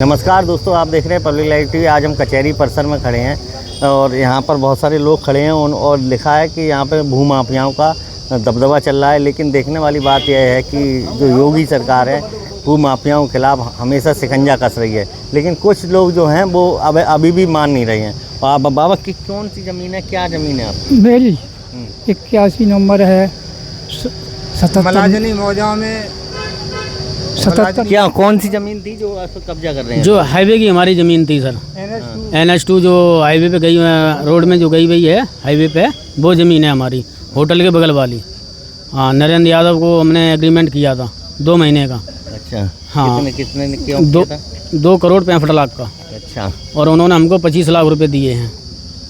नमस्कार दोस्तों, आप देख रहे हैं पब्लिक लाइव टीवी। आज हम कचहरी परिसर में खड़े हैं और यहाँ पर बहुत सारे लोग खड़े हैं और लिखा है कि यहाँ पे भूमाफियाओं का दबदबा चल रहा है। लेकिन देखने वाली बात यह है कि जो योगी सरकार है भूमाफियाओं के खिलाफ हमेशा शिकंजा कस रही है, लेकिन कुछ लोग जो हैं वो अभी भी मान नहीं रहे हैं। और आप बाबा की कौन सी ज़मीन है, क्या ज़मीन है आपकी? मेरी 81 नंबर है, 77 मौजा में 77। क्या कौन सी ज़मीन थी जो आप कब्जा कर रहे हैं? जो हाईवे की हमारी ज़मीन थी सर, NH2 जो हाईवे पे गई रोड में जो गई हुई है हाईवे पे, वो ज़मीन है हमारी, होटल के बगल वाली। हाँ, नरेंद्र यादव को हमने एग्रीमेंट किया था 2 महीने का। अच्छा, हाँ, कितने क्यों किया था? 2 करोड़ 65 लाख का। अच्छा, और उन्होंने हमको 25 लाख रुपए दिए हैं।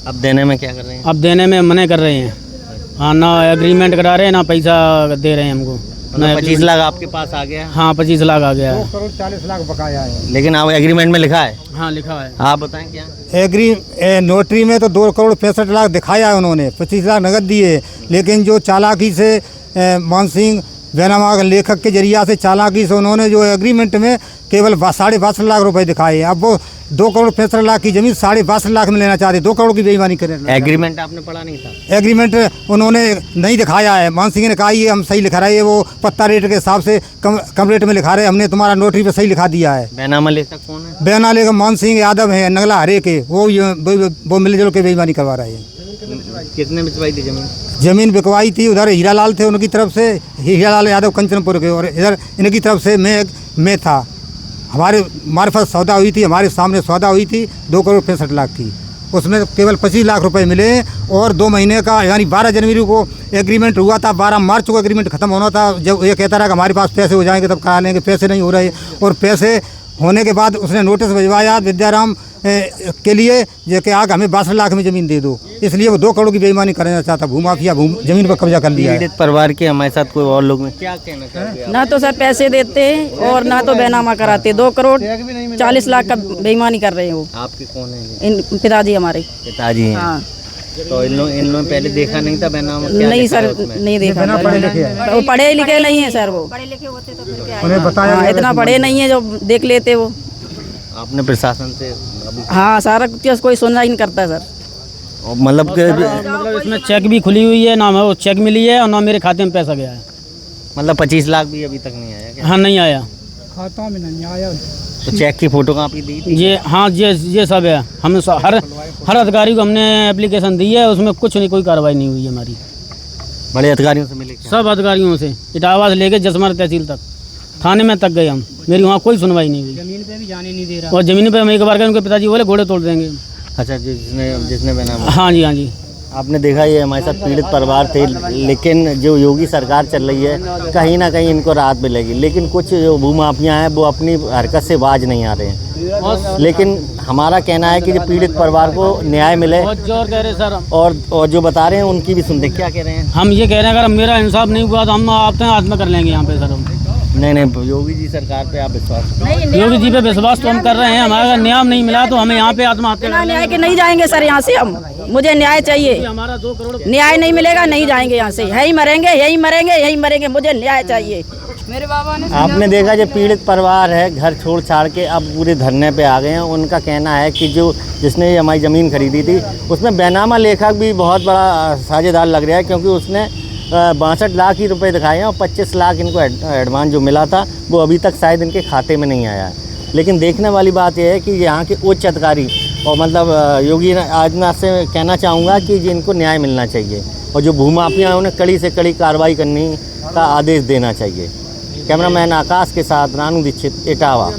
अब देने में क्या कर रहे हैं? अब देने में मना कर रहे हैं। हाँ, ना एग्रीमेंट करा रहे हैं ना पैसा दे रहे हैं हमको। 25 लाख आपके पास आ गया? हाँ, 25 लाख आ गया है। 2 करोड़ 40 लाख बकाया है। लेकिन आप एग्रीमेंट में लिखा है? हाँ, लिखा है। आप बताएं क्या? नोटरी में तो 2 करोड़ 65 लाख दिखाया है उन्होंने, 25 लाख नगद दिए। लेकिन जो चालाकी से मान सिंह बैनामा लेखक के जरिया से चालाकी से उन्होंने जो एग्रीमेंट में केवल 62.5 लाख रुपए दिखाए। अब वो 2 करोड़ 65 लाख की ज़मीन 62.5 लाख में लेना चाहते, 2 करोड़ की बेईमानी करें। एग्रीमेंट आपने पढ़ा नहीं था? एग्रीमेंट उन्होंने नहीं दिखाया है। मान सिंह ने कहा ये हम सही लिखा रहे हैं, वो पत्ता रेट के हिसाब से कम रेट में लिखा रहे, हमने तुम्हारा नोटरी पे सही लिखा दिया है। बैनामा लेखक कौन है? बैना लेखक मान सिंह यादव है, नगला हरे के, वो मिलजुल के बेईमानी करवा रहे हैं। कितने बिचवाई थी ज़मीन? ज़मीन बिकवाई थी, उधर हीरालाल थे उनकी तरफ से, हीरालाल यादव कंचनपुर के, और इधर इनकी तरफ से मैं था। हमारे पास सौदा हुई थी, हमारे सामने सौदा हुई थी 2 करोड़ 65 लाख की। उसमें केवल 25 लाख रुपए मिले और 2 महीने का, यानी 12 जनवरी को एग्रीमेंट हुआ था, 12 मार्च को एग्रीमेंट ख़त्म होना था। जब ये कहता रहा कि हमारे पास पैसे हो जाएंगे तब करा लेंगे, पैसे नहीं हो रहे। और पैसे होने के बाद उसने नोटिस भिजवाया विद्याराम के लिए जो कि आग हमें 62 लाख में ज़मीन दे दो, इसलिए वो 2 करोड़ की बेईमानी करना चाहता। भूमाफिया ज़मीन पर कब्जा कर लिया है। पीड़ित परिवार के हमारे साथ कोई और लोग में क्या कहना चाहते हैं? ना तो सर पैसे देते और ना तो बैनामा कराते। 2 करोड़ 40 लाख का बेईमानी कर रहे हैं वो। आपके कौन है? इन पिताजी हमारे। पिताजी हैं? हाँ। तो इन लोगों ने पहले देखा नहीं था बैनामा? नहीं सर, नहीं देखा। वो पढ़े लिखे नहीं है सर, वो पढ़े लिखे होते तो फिर क्या, उन्हें बताया इतना पढ़े नहीं है जो देख लेते वो। आपने प्रशासन से? हाँ, सारा कुछ कोई सुनना ही नहीं करता सर। मतलब इसमें चेक भी खुली हुई है, ना वो चेक मिली है और ना मेरे खाते में पैसा गया है। मतलब 25 लाख भी अभी तक नहीं आया क्या? हाँ, नहीं आया, खाता में नहीं आया। तो चेक की फोटो कॉपी दी थी? ये हाँ, ये सब है। हमने हर अधिकारी को हमने एप्लीकेशन दी है, उसमें कुछ नहीं, कोई कार्रवाई नहीं हुई हमारी। बड़े अधिकारियों से मिले क्या? सब अधिकारियों से, इटावा से लेके जसमर तहसील तक, थाने में तक गए हम, मेरी वहाँ कोई सुनवाई नहीं हुई। ज़मीन पे भी जाने नहीं दे रहा। और ज़मीन पे हम एक बार गए, उनके पिताजी बोले घोड़े तोड़ देंगे। अच्छा, जिसने बैनामा? हाँ जी, हाँ जी। आपने देखा ये हमारे साथ पीड़ित परिवार थे, लेकिन जो योगी सरकार चल रही है कहीं ना कहीं इनको राहत मिलेगी। लेकिन कुछ जो भूमाफिया हैं वो अपनी हरकत से बाज नहीं आ रहे हैं। लेकिन हमारा कहना है कि जो पीड़ित परिवार को न्याय मिले, बहुत जोर कह रहे सर, और जो बता रहे हैं उनकी भी सुनते। क्या कह रहे हैं? हम ये कह रहे हैं अगर मेरा इंसाफ नहीं हुआ तो हम अपने हाथ में कर लेंगे यहाँ पे सर। हम नहीं, योगी जी सरकार पे आप विश्वास? योगी जी पे विश्वास तो हम कर रहे हैं। हमारा न्याय नहीं मिला तो हमें यहाँ पे आत्महत्या न्याय के नहीं जाएंगे सर यहाँ से हम। मुझे न्याय चाहिए। हमारा 2 करोड़ न्याय नहीं मिलेगा, नहीं जाएंगे यहाँ से। यही मरेंगे, यही मरेंगे, यही मरेंगे। मुझे न्याय चाहिए। मेरे बाबा ने आपने देखा जो पीड़ित परिवार है घर छोड़ छाड़ के अब पूरे धरने पे आ गए हैं। उनका कहना है कि जिसने हमारी ज़मीन खरीदी थी उसमें बैनामा लेखक भी बहुत बड़ा साझेदार लग रहा है, क्योंकि उसने 62 लाख ही रुपए दिखाए हैं और 25 लाख इनको एडवांस जो मिला था वो अभी तक शायद इनके खाते में नहीं आया है। लेकिन देखने वाली बात यह है कि यहाँ के उच्च अधिकारी और मतलब योगी आदित्यनाथ से कहना चाहूँगा कि इनको न्याय मिलना चाहिए और जो भूमाफिया हैं उन्हें कड़ी से कड़ी कार्रवाई करने का आदेश देना चाहिए। कैमरामैन आकाश के साथ रानू दीक्षित, इटावा।